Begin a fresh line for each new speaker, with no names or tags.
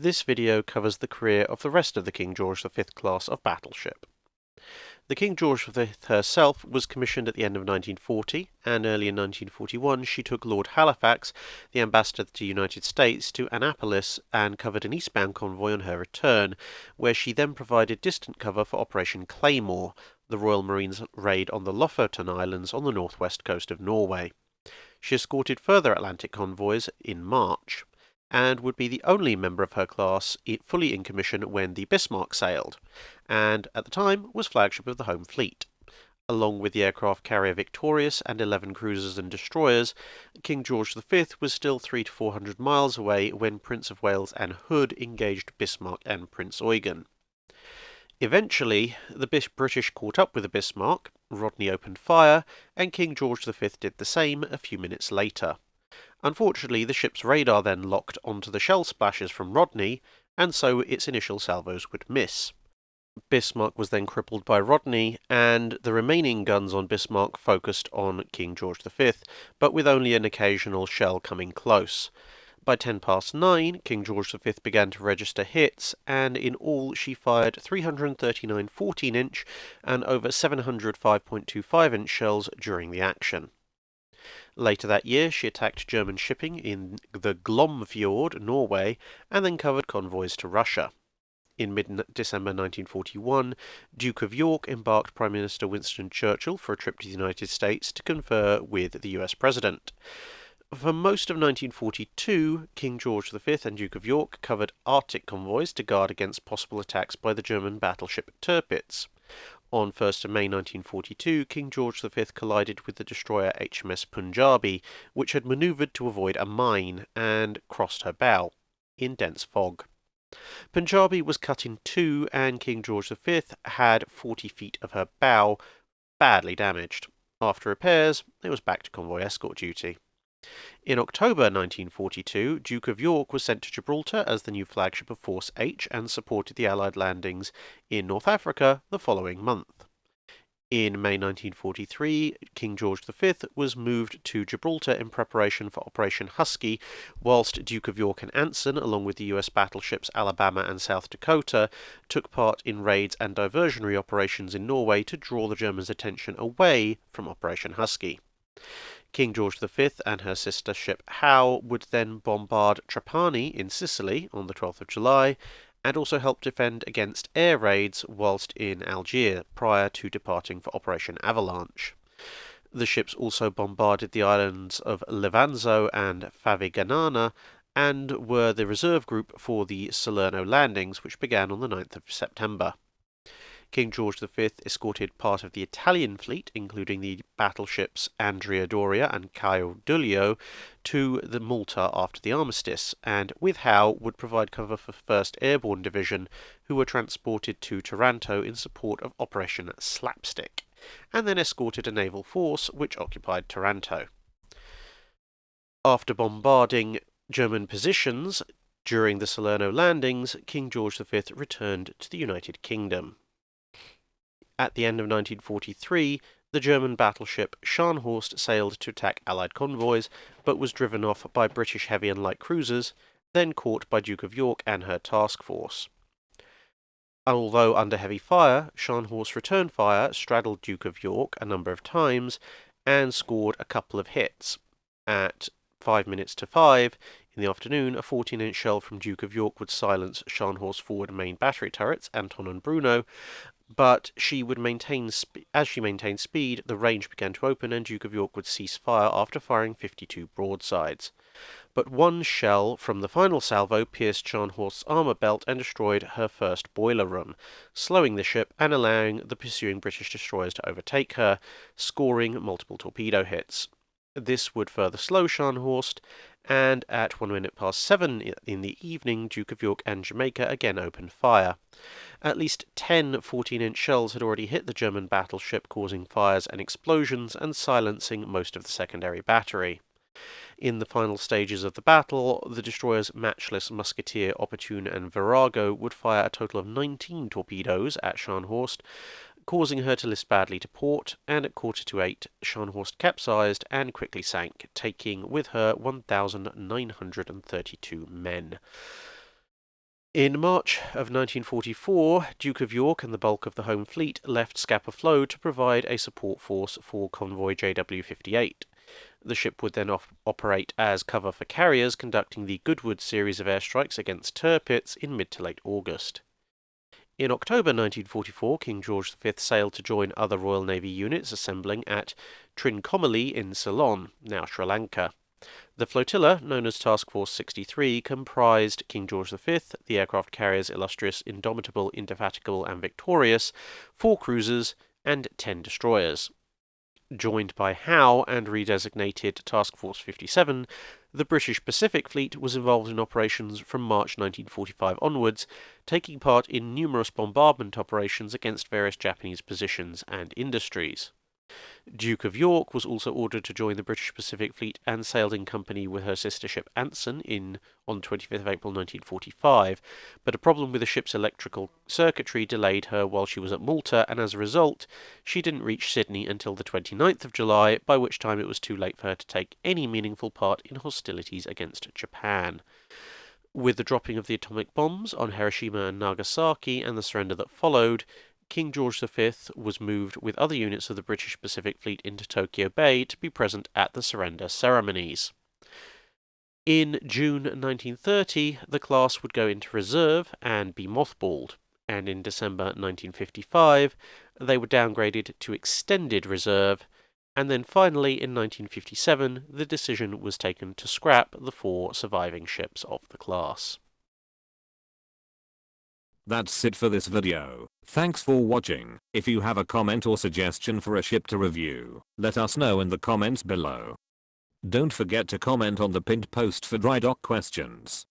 This video covers the career of the rest of the King George V class of battleship. The King George V herself was commissioned at the end of 1940, and early in 1941 she took Lord Halifax, the ambassador to the United States, to Annapolis and covered an eastbound convoy on her return, where she then provided distant cover for Operation Claymore, the Royal Marines' raid on the Lofoten Islands on the northwest coast of Norway. She escorted further Atlantic convoys in March, and would be the only member of her class fully in commission when the Bismarck sailed, and at the time was flagship of the home fleet. Along with the aircraft carrier Victorious and 11 cruisers and destroyers, King George V was still 300 to 400 miles away when Prince of Wales and Hood engaged Bismarck and Prince Eugen. Eventually, the British caught up with the Bismarck, Rodney opened fire, and King George V did the same a few minutes later. Unfortunately, the ship's radar then locked onto the shell splashes from Rodney, and so its initial salvos would miss. Bismarck was then crippled by Rodney, and the remaining guns on Bismarck focused on King George V, but with only an occasional shell coming close. By 9:10, King George V began to register hits, and in all she fired 339 14-inch and over 700 5.25-inch shells during the action. Later that year, she attacked German shipping in the Glomfjord, Norway, and then covered convoys to Russia. In mid-December 1941, Duke of York embarked Prime Minister Winston Churchill for a trip to the United States to confer with the US President. For most of 1942, King George V and Duke of York covered Arctic convoys to guard against possible attacks by the German battleship Tirpitz. On 1st of May 1942, King George V collided with the destroyer HMS Punjabi, which had manoeuvred to avoid a mine, and crossed her bow, in dense fog. Punjabi was cut in two, and King George V had 40 feet of her bow badly damaged. After repairs, it was back to convoy escort duty. In October 1942, Duke of York was sent to Gibraltar as the new flagship of Force H and supported the Allied landings in North Africa the following month. In May 1943, King George V was moved to Gibraltar in preparation for Operation Husky, whilst Duke of York and Anson, along with the US battleships Alabama and South Dakota, took part in raids and diversionary operations in Norway to draw the Germans' attention away from Operation Husky. King George V and her sister ship Howe would then bombard Trapani in Sicily on the 12th of July, and also help defend against air raids whilst in Algiers prior to departing for Operation Avalanche. The ships also bombarded the islands of Levanzo and Favignana, and were the reserve group for the Salerno landings, which began on the 9th of September. King George V escorted part of the Italian fleet, including the battleships Andrea Doria and Caio Duilio, to the Malta after the armistice, and with Howe would provide cover for 1st Airborne Division, who were transported to Taranto in support of Operation Slapstick, and then escorted a naval force which occupied Taranto. After bombarding German positions during the Salerno landings, King George V returned to the United Kingdom. At the end of 1943, the German battleship Scharnhorst sailed to attack Allied convoys, but was driven off by British heavy and light cruisers, then caught by Duke of York and her task force. Although under heavy fire, Scharnhorst returned fire, straddled Duke of York a number of times, and scored a couple of hits. At 5 minutes to 5 in the afternoon, a 14-inch shell from Duke of York would silence Scharnhorst's forward main battery turrets, Anton and Bruno, but as she maintained speed, the range began to open and Duke of York would cease fire after firing 52 broadsides. But one shell from the final salvo pierced Scharnhorst's armour belt and destroyed her first boiler room, slowing the ship and allowing the pursuing British destroyers to overtake her, scoring multiple torpedo hits. This would further slow Scharnhorst, and at 7 in the evening, Duke of York and Jamaica again opened fire. At least 10 14-inch shells had already hit the German battleship, causing fires and explosions and silencing most of the secondary battery. In the final stages of the battle, the destroyers Matchless, Musketeer, Opportune, and Virago would fire a total of 19 torpedoes at Scharnhorst, causing her to list badly to port, and at 7:45, Scharnhorst capsized and quickly sank, taking with her 1,932 men. In March of 1944, Duke of York and the bulk of the Home Fleet left Scapa Flow to provide a support force for convoy JW-58. The ship would then operate as cover for carriers conducting the Goodwood series of airstrikes against Tirpitz in mid to late August. In October 1944, King George V sailed to join other Royal Navy units assembling at Trincomalee in Ceylon, now Sri Lanka. The flotilla, known as Task Force 63, comprised King George V, the aircraft carriers Illustrious, Indomitable, Indefatigable and Victorious, 4 cruisers, and 10 destroyers. Joined by Howe and redesignated Task Force 57, the British Pacific Fleet was involved in operations from March 1945 onwards, taking part in numerous bombardment operations against various Japanese positions and industries. Duke of York was also ordered to join the British Pacific Fleet and sailed in company with her sister ship Anson on 25th of April 1945, but a problem with the ship's electrical circuitry delayed her while she was at Malta, and as a result, she didn't reach Sydney until the 29th of July, by which time it was too late for her to take any meaningful part in hostilities against Japan. With the dropping of the atomic bombs on Hiroshima and Nagasaki and the surrender that followed, King George V was moved with other units of the British Pacific Fleet into Tokyo Bay to be present at the surrender ceremonies. In June 1930, the class would go into reserve and be mothballed, and in December 1955, they were downgraded to extended reserve, and then finally in 1957, the decision was taken to scrap the 4 surviving ships of the class.
That's it for this video. Thanks for watching. If you have a comment or suggestion for a ship to review, let us know in the comments below. Don't forget to comment on the pinned post for dry dock questions.